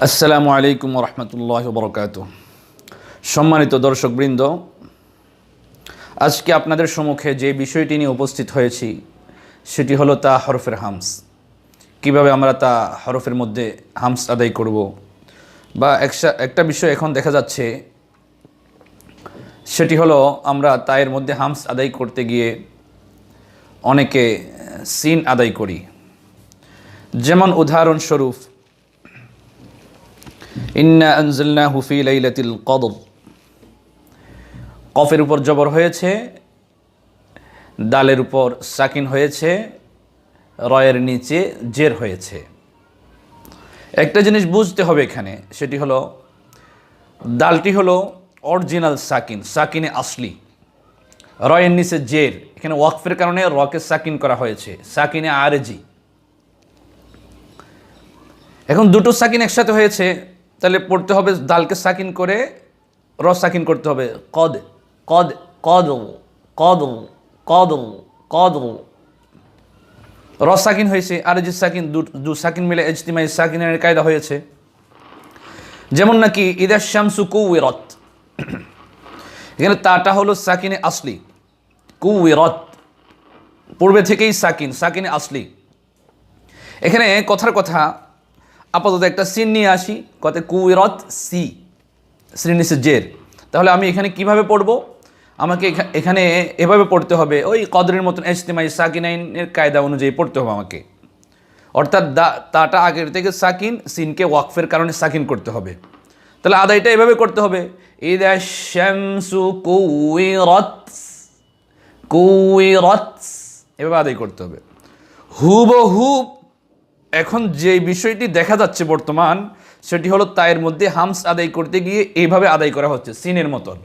আসসালামু আলাইকুম রহমতুল্লাহ বরকাত। সম্মানিত দর্শকবৃন্দ, আজকে আপনাদের সম্মুখে যে বিষয়টি নিয়ে উপস্থিত হয়েছি সেটি হলো তা হরফের হামস। কিভাবে আমরা তা হরফের মধ্যে হামস আদায় করব, বা একটা বিষয় এখন দেখা যাচ্ছে সেটি হলো আমরা তায়ের মধ্যে হামস আদায় করতে গিয়ে অনেকে সিন আদায় করি। যেমন উদাহরণস্বরূপ, ইন্না আনজালনাহু ফি লাইলাতিল কদর, কফের উপর জবর হয়েছে, দালের উপর সাকিন হয়েছে, রয়ের নিচে জের হয়েছে। একটা জিনিস বুঝতে হবে এখানে, সেটি হলো দালটি হলো অরিজিনাল সাকিন, সাকিনে আসলি, রয়ের নিচে জের। এখানে ওয়াকফের কারণে রকে সাকিন করা হয়েছে, সাকিনে আরজি। এখন দুটো সাকিন একসাথে হয়েছে, তাহলে পড়তে হবে দালকে সাকিন করে র সাকিন করতে হবে, কদ কদ কদ কদ কদ কদ। র সাকিন হয়েছে, আর যে সাকিন দু সাকিন মিলে ইজতিমাই সাকিনের কায়দা হয়েছে। যেমন নাকি ইদা শামসু কুউইরাত, এখানে তাটা হলো সাকিনে আসলি, কুউইরাত পূর্বে থেকেই সাকিন, সাকিনে আসলি। এখানে কথার কথা আপাতত একটা সিন নিয়ে আসি, কত কুইরত সি, শ্রীনিসে জের। তাহলে আমি এখানে কিভাবে পড়ব? আমাকে এখানে এভাবে পড়তে হবে, ওই কদরের মতন ইজতিমাই সাকিনাইনের কায়দা অনুযায়ী পড়তে হবে আমাকে। অর্থাৎ তাটা আগের থেকে সাকিন, সিনকে ওয়াকফের কারণে সাকিন করতে হবে। তাহলে আদায়টা এভাবে করতে হবে, ইদা শামসু কুইরত, কুইরত, এভাবে আদায় করতে হবে হুবহুব। এখন যে বিষয়টি দেখা যাচ্ছে বর্তমান, সেটি হলো তায়ের মধ্যে হামস আদায় করতে গিয়ে এইভাবে আদায় করা হচ্ছে, সিনের মতন।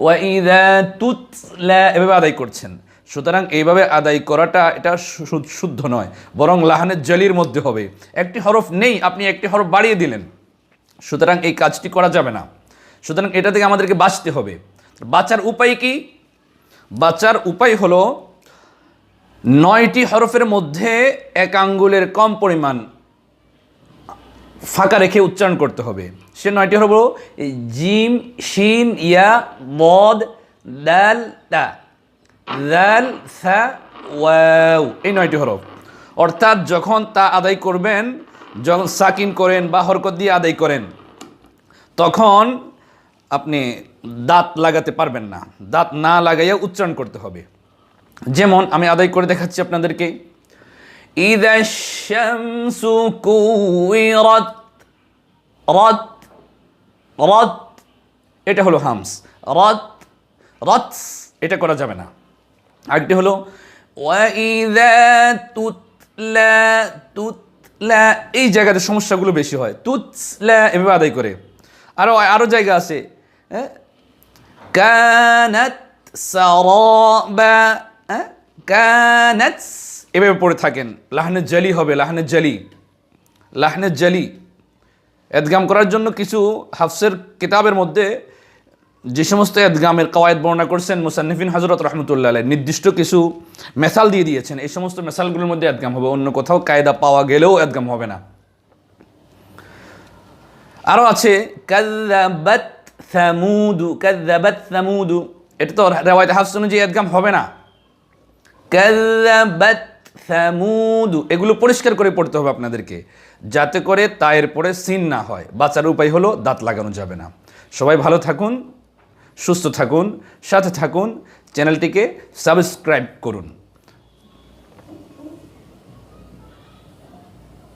ওয়াইদা তুতলা, এভাবে আদায় করছেন। সুতরাং এইভাবে আদায় করাটা এটা শুদ্ধ নয়, বরং লাহানের জলির মধ্যে হবে। একটি হরফ নেই, আপনি একটি হরফ বাড়িয়ে দিলেন, সুতরাং এই কাজটি করা যাবে না। সুতরাং এটা থেকে আমাদেরকে বাঁচতে হবে। বাঁচার উপায় কি? বাঁচার উপায় হলো 9টি হরফের মধ্যে 1 আঙ্গুলের কম পরিমাণ ফাঁকা রেখে উচ্চারণ করতে হবে। সে 9টি হরফ হলো জিম, শিন, ইয়া, বদ, দাল, তা, দাল, সা, ওয়াও, এই 9টি হরফ। অর্থাৎ যখন তা আদায় করবেন, যখন সাকিন করেন বা হরকত দিয়ে আদায় করেন, তখন আপনি দাঁত লাগাতে পারবেন না, দাঁত না লাগাইয়া উচ্চারণ করতে হবে। যেমন আমি আদায় করে দেখাচ্ছি আপনাদেরকে, ইদা শামসু কুইরাত, রাত, রাত, এটা হলো হামস, রাত, রাত, এটা করা যাবে না। আরেকটি হলো ওয়াইদা তুতলা, তুতলা, এই জায়গাতে সমস্যাগুলো বেশি হয়, তুতলা এভাবে আদায় করে। আরো জায়গা আছে, কানাত সারাবা, কানাত, এভাবে পড়ে থাকেন, লাহনে জালি হবে, লাহনে জালি, লাহনে জালি। এদগাম করার জন্য কিছু হাফসের কিতাবের মধ্যে যে সমস্ত এদগামের কওয়ায়েদ বর্ণনা করছেন মুসান্নিফিন হযরত রাহমাতুল্লাহ আলাইহি, নির্দিষ্ট কিছু মেসাল দিয়ে দিয়েছেন। এই সমস্ত মেসালগুলোর মধ্যে এদগাম হবে, অন্য কোথাও কায়দা পাওয়া গেলেও এদগাম হবে না। আরও আছে কাযযাবাত সামুদু, কাযযাবাত সামুদু, এটা তো রিওয়ায়াত হাফস অনুযায়ী এদগাম হবে না। কাযযাবাত সামুদু, এগুলো পরিষ্কার করে পড়তে হবে আপনাদেরকে, যাতে করে তায়ের পরে সিন না হয়। বাঁচার উপায় হলো দাঁত লাগানো যাবে না। সবাই ভালো থাকুন, সুস্থ থাকুন, সাথে থাকুন, চ্যানেলটিকে সাবস্ক্রাইব করুন।